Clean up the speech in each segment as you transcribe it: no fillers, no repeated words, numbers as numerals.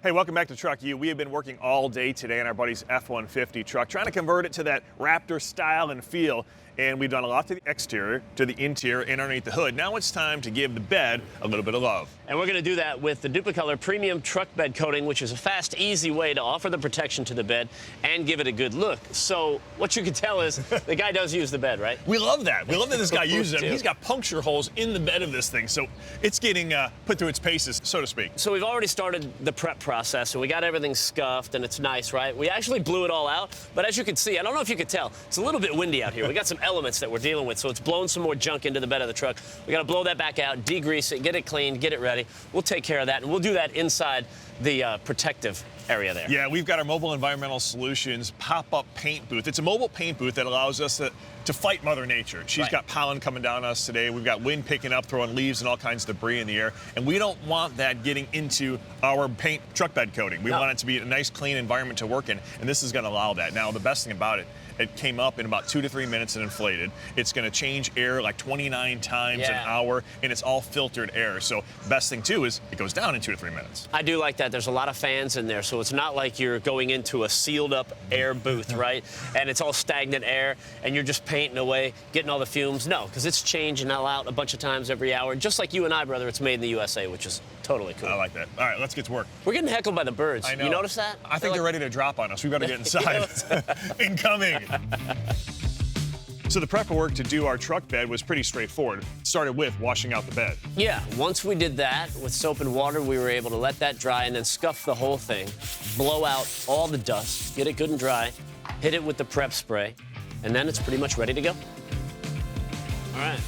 Hey, welcome back to Truck U. We have been working all day today on our buddy's F-150 truck, trying to convert it to that Raptor style and feel. And we've done a lot to the exterior, to the interior, and underneath the hood. Now it's time to give the bed a little bit of love. And we're going to do that with the Dupli-Color Premium Truck Bed Coating, which is a fast, easy way to offer the protection to the bed and give it a good look. So what you can tell is the guy does use the bed, right? We love that. We love that this guy uses them. He's got puncture holes in the bed of this thing, so it's getting put through its paces, so to speak. So we've already started the prep process, and we got everything scuffed, and it's nice, right? We actually blew it all out, but as you can see, I don't know if you could tell, it's a little bit windy out here. We got some elements that we're dealing with, so it's blowing some more junk into the bed of the truck. We got to blow that back out, degrease it, get it cleaned, get it ready. We'll take care of that, and we'll do that inside the protective area there. Yeah, we've got our Mobile Environmental Solutions pop-up paint booth. It's a mobile paint booth that allows us to fight Mother Nature. She's got pollen coming down on us today. We've got wind picking up, throwing leaves and all kinds of debris in the air. And we don't want that getting into our paint truck bed coating. We want it to be a nice, clean environment to work in, and this is going to allow that. Now, the best thing about it, it came up in about 2 to 3 minutes and inflated. It's going to change air like 29 times an hour, and it's all filtered air. So the best thing, too, is it goes down in 2 to 3 minutes. I do like that. There's a lot of fans in there, so it's not like you're going into a sealed-up air booth, right? And it's all stagnant air, and you're just painting away, getting all the fumes. No, because it's changing out a bunch of times every hour. Just like you and I, brother, it's made in the USA, which is totally cool. I like that. All right, let's get to work. We're getting heckled by the birds. I know. You notice that? I think they're ready to drop on us. We've got to get inside. Incoming. So the prep work to do our truck bed was pretty straightforward. It started with washing out the bed. Yeah, once we did that with soap and water, we were able to let that dry and then scuff the whole thing, blow out all the dust, get it good and dry, hit it with the prep spray, and then it's pretty much ready to go. All right.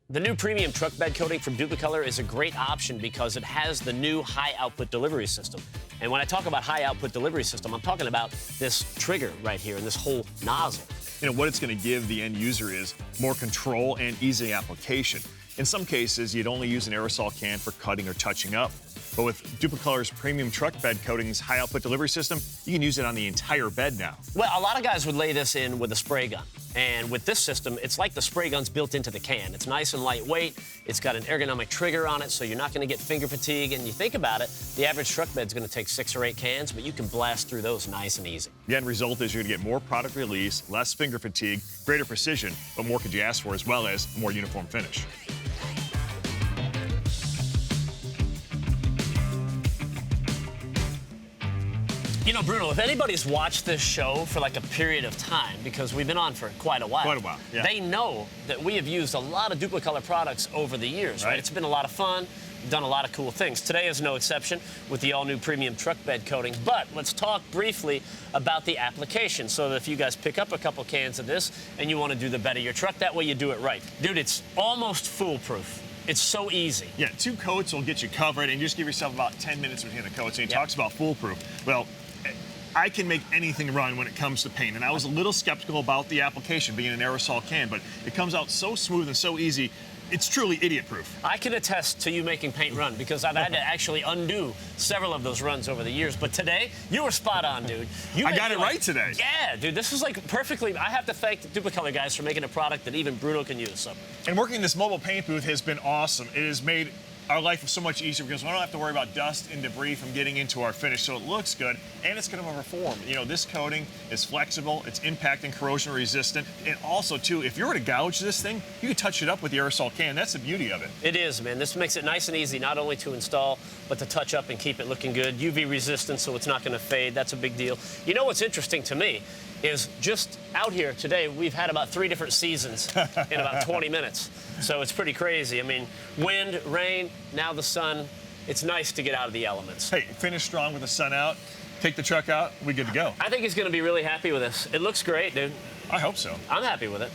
The new premium truck bed coating from Dupli-Color is a great option because it has the new high-output delivery system. And when I talk about high-output delivery system, I'm talking about this trigger right here and this whole nozzle. You know, what it's going to give the end user is more control and easy application. In some cases, you'd only use an aerosol can for cutting or touching up. But with Dupli-Color's premium truck bed coating's high-output delivery system, you can use it on the entire bed now. Well, a lot of guys would lay this in with a spray gun. And with this system, it's like the spray gun's built into the can. It's nice and lightweight. It's got an ergonomic trigger on it, so you're not going to get finger fatigue. And you think about it, the average truck bed's going to take 6 or 8 cans, but you can blast through those nice and easy. The end result is you're going to get more product release, less finger fatigue, greater precision, but more could you ask for, as well as a more uniform finish. You know, Bruno, if anybody's watched this show for like a period of time, because we've been on for quite a while, yeah. They know that we have used a lot of Dupli-Color products over the years, right? It's been a lot of fun. We've done a lot of cool things. Today is no exception with the all-new premium truck bed coating. But let's talk briefly about the application so that if you guys pick up a couple cans of this and you want to do the bed of your truck, that way you do it right. Dude, it's almost foolproof. It's so easy. Yeah, 2 coats will get you covered, and just give yourself about 10 minutes between the coats. And he talks about foolproof. Well, I can make anything run when it comes to paint, and I was a little skeptical about the application being an aerosol can, but it comes out so smooth and so easy. It's truly idiot-proof. I can attest to you making paint run because I've had to actually undo several of those runs over the years. But today, you were spot on, dude. I got it right today. Yeah, dude, this is like perfectly. I have to thank the Dupli-Color guys for making a product that even Bruno can use. So. And working this mobile paint booth has been awesome. It has made our life so much easier because we don't have to worry about dust and debris from getting into our finish, so it looks good and it's going to perform. You know, this coating is flexible, it's impact and corrosion resistant, and also too, if you were to gouge this thing, you could touch it up with the aerosol can. That's the beauty of it. It is, man. This makes it nice and easy, not only to install, but to touch up and keep it looking good. UV resistant, so it's not going to fade. That's a big deal. You know what's interesting to me is just out here today, we've had about 3 different seasons in about 20 minutes. So it's pretty crazy. I mean, wind, rain, now the sun. It's nice to get out of the elements. Hey, finish strong with the sun out, take the truck out, we're good to go. I think he's going to be really happy with this. It looks great, dude. I hope so. I'm happy with it.